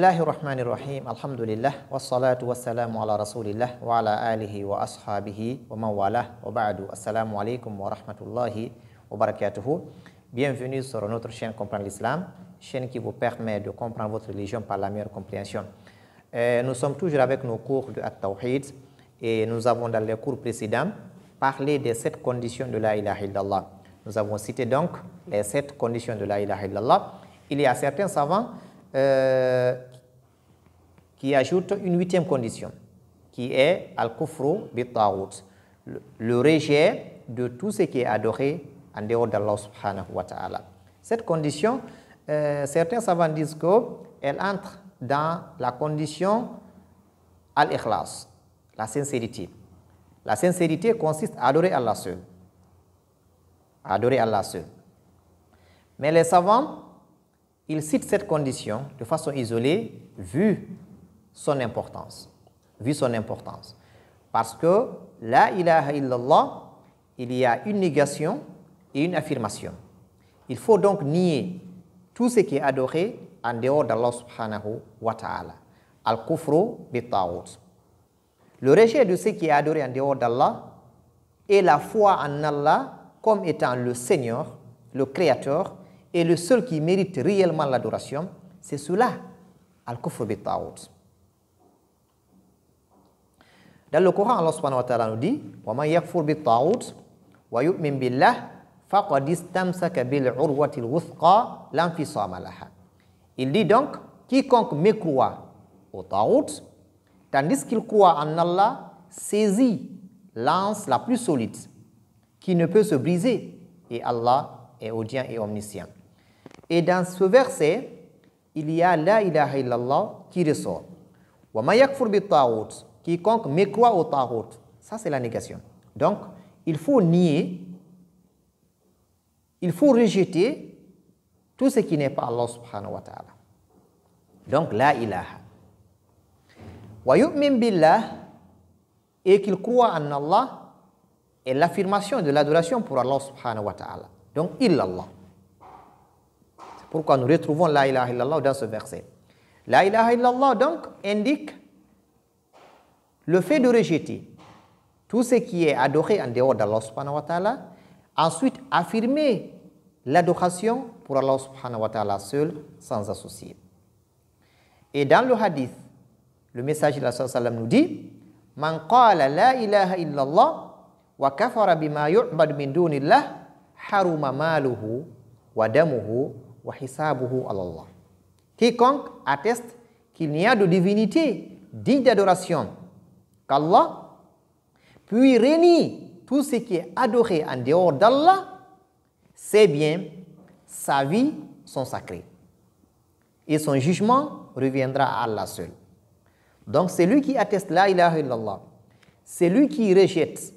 Bismillahirrahmanirrahim. Alhamdulillah. Wassalatu wassalamu ala rasulillah wa ala alihi wa ashabihi wa man walah wa ba'du. Assalamu alaikum wa rahmatullahi wa barakatuhu. Bienvenue sur notre chaîne Comprendre l'Islam, chaîne qui vous permet de comprendre votre religion par la meilleure compréhension. Nous sommes toujours avec nos cours de At-Tawhid et nous avons dans les cours précédents parlé des 7 conditions de la ilaha illallah. Nous avons cité donc les 7 conditions de la ilaha illallah. Il y a certains savants qui ajoutent une 8e condition, qui est al-kufru bit-taghut, le rejet de tout ce qui est adoré en dehors d'Allah subhanahu wa ta'ala. Cette condition, certains savants disent qu'elle entre dans la condition al-ikhlas, la sincérité. La sincérité consiste à adorer Allah seul. À adorer Allah seul. Mais les savants, ils citent cette condition de façon isolée, vu son importance. Parce que la ilaha illallah, il y a une négation et une affirmation. Il faut donc nier tout ce qui est adoré en dehors d'Allah subhanahu wa ta'ala. Al-kufru bit-taghut. Le rejet de ce qui est adoré en dehors d'Allah et la foi en Allah comme étant le Seigneur, le Créateur, et le seul qui mérite réellement l'adoration, c'est cela, al-kufr bit-taghut. Dans le Coran, Allah subhanahu wa ta'ala nous dit wa man yakfur bit-taghut wa yu'min billah faqad istamsaka bil urwatil wuthqa la infisama laha. Il dit donc quiconque mécroit au taghut tandis qu'il croit en Allah saisit l'anse la plus solide qui ne peut se briser, et Allah est audient et omniscient. Et dans ce verset, il y a la ilaha illallah qui ressort. Wa ma yakfur bit-taghut, quiconque mécroit au taghut, ça c'est la négation. Donc, il faut nier, il faut rejeter tout ce qui n'est pas Allah subhanahu wa ta'ala. Donc, la ilaha. Wa yu'min billah, et qu'il croit en Allah, est l'affirmation de l'adoration pour Allah subhanahu wa ta'ala. Donc, illallah. C'est pourquoi nous retrouvons la ilaha illallah dans ce verset. La ilaha illallah, donc, indique le fait de rejeter tout ce qui est adoré en dehors d'Allah subhanahu wa ta'ala, ensuite affirmer l'adoration pour Allah subhanahu wa ta'ala seul, sans associé. Et dans le hadith, le messager de Allah sallallahu alayhi wa sallam nous dit « Man qala la ilaha illallah wa kafara bima yu'bad min dunillah haruma maluhu wa damuhu wa hisabuhu ala Allah. » Quiconque atteste qu'il n'y a de divinité digne d'adoration qu'Allah, puis renie tout ce qui est adoré en dehors d'Allah, ses biens, sa vie sont sacrés. Et son jugement reviendra à Allah seul. Donc c'est lui qui atteste la ilaha illallah. C'est lui qui rejette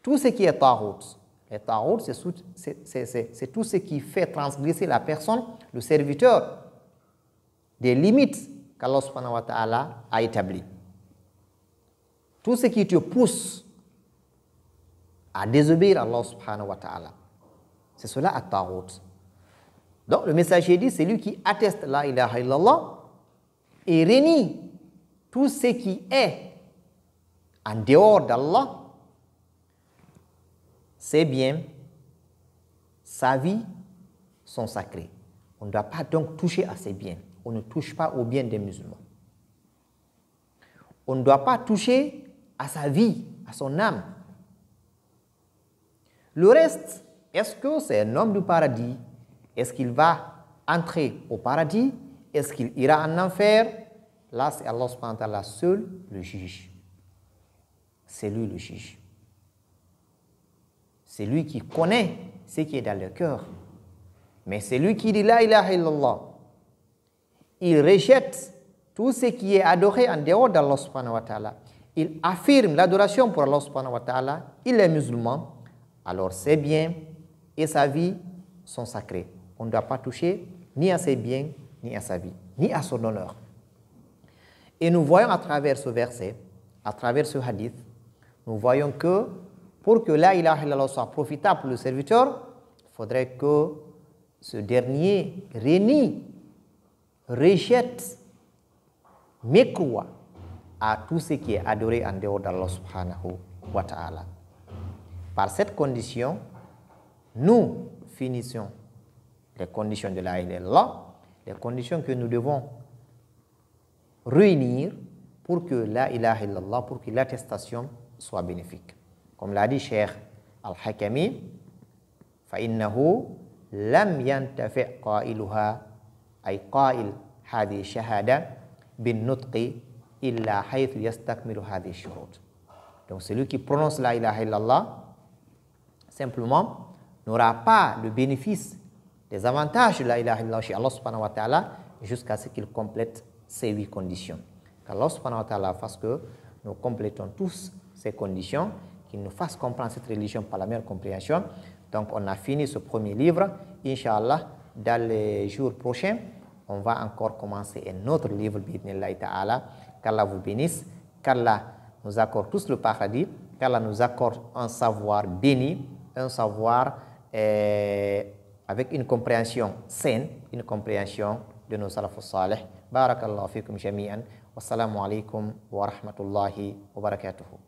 tout ce qui est taghut. Et taghut, c'est tout ce qui fait transgresser la personne, le serviteur, des limites qu'Allah subhanahu wa ta'ala a établies. Tout ce qui te pousse à désobéir à Allah subhanahu wa ta'ala. C'est cela à taghut. Donc le messager dit, c'est lui qui atteste la ilaha illallah et renie tout ce qui est en dehors d'Allah, ses biens, sa vie sont sacrés. On ne doit pas donc toucher à ses biens. On ne touche pas aux biens des musulmans. On ne doit pas toucher à sa vie, à son âme. Le reste, est-ce que c'est un homme du paradis? Est-ce qu'il va entrer au paradis? Est-ce qu'il ira en enfer? Là, c'est Allah subhanahu wa ta'ala seul le juge. C'est lui le juge. C'est lui qui connaît ce qui est dans le cœur. Mais c'est lui qui dit la ilaha illallah. Il rejette tout ce qui est adoré en dehors d'Allah subhanahu wa ta'ala. Il affirme l'adoration pour Allah subhanahu wa ta'ala. Il est musulman. Alors ses biens et sa vie sont sacrés. On ne doit pas toucher ni à ses biens, ni à sa vie, ni à son honneur. Et nous voyons à travers ce verset, à travers ce hadith, nous voyons que pour que la ilaha illallah soit profitable pour le serviteur, il faudrait que ce dernier renie, rejette mécroit à tout ce qui est adoré en dehors d'Allah subhanahu wa ta'ala. Par cette condition, nous finissons les conditions de la ilaha illallah, les conditions que nous devons réunir pour que la ilaha illallah, pour que l'attestation soit bénéfique. Comme l'a dit Cheikh Al-Hakami, فإنه لم ينتفع قائلها أي قائل هذه الشهادة بالنطق إلا حيث يستكمل هذه الشروط. Donc celui qui prononce la ilaha illallah simplement n'aura pas le bénéfice des avantages de la ilaha illallah chez Allah subhanahu wa ta'ala jusqu'à ce qu'il complète ces 8 conditions. Qu'Allah subhanahu wa ta'ala fasse que nous complétons tous ces conditions, qu'il nous fasse comprendre cette religion par la meilleure compréhension. Donc on a fini ce premier livre. Inch'Allah, dans les jours prochains, on va encore commencer un autre livre, bi'idhnillahi ta'ala. Qu'Allah vous bénisse, qu'Allah nous accorde tous le paradis, qu'Allah nous accorde un savoir béni, un savoir avec une compréhension saine, une compréhension de nos salafus salih. Barakallahu fikum jami'an. Wassalamu alaikum wa rahmatullahi wa barakatuhu.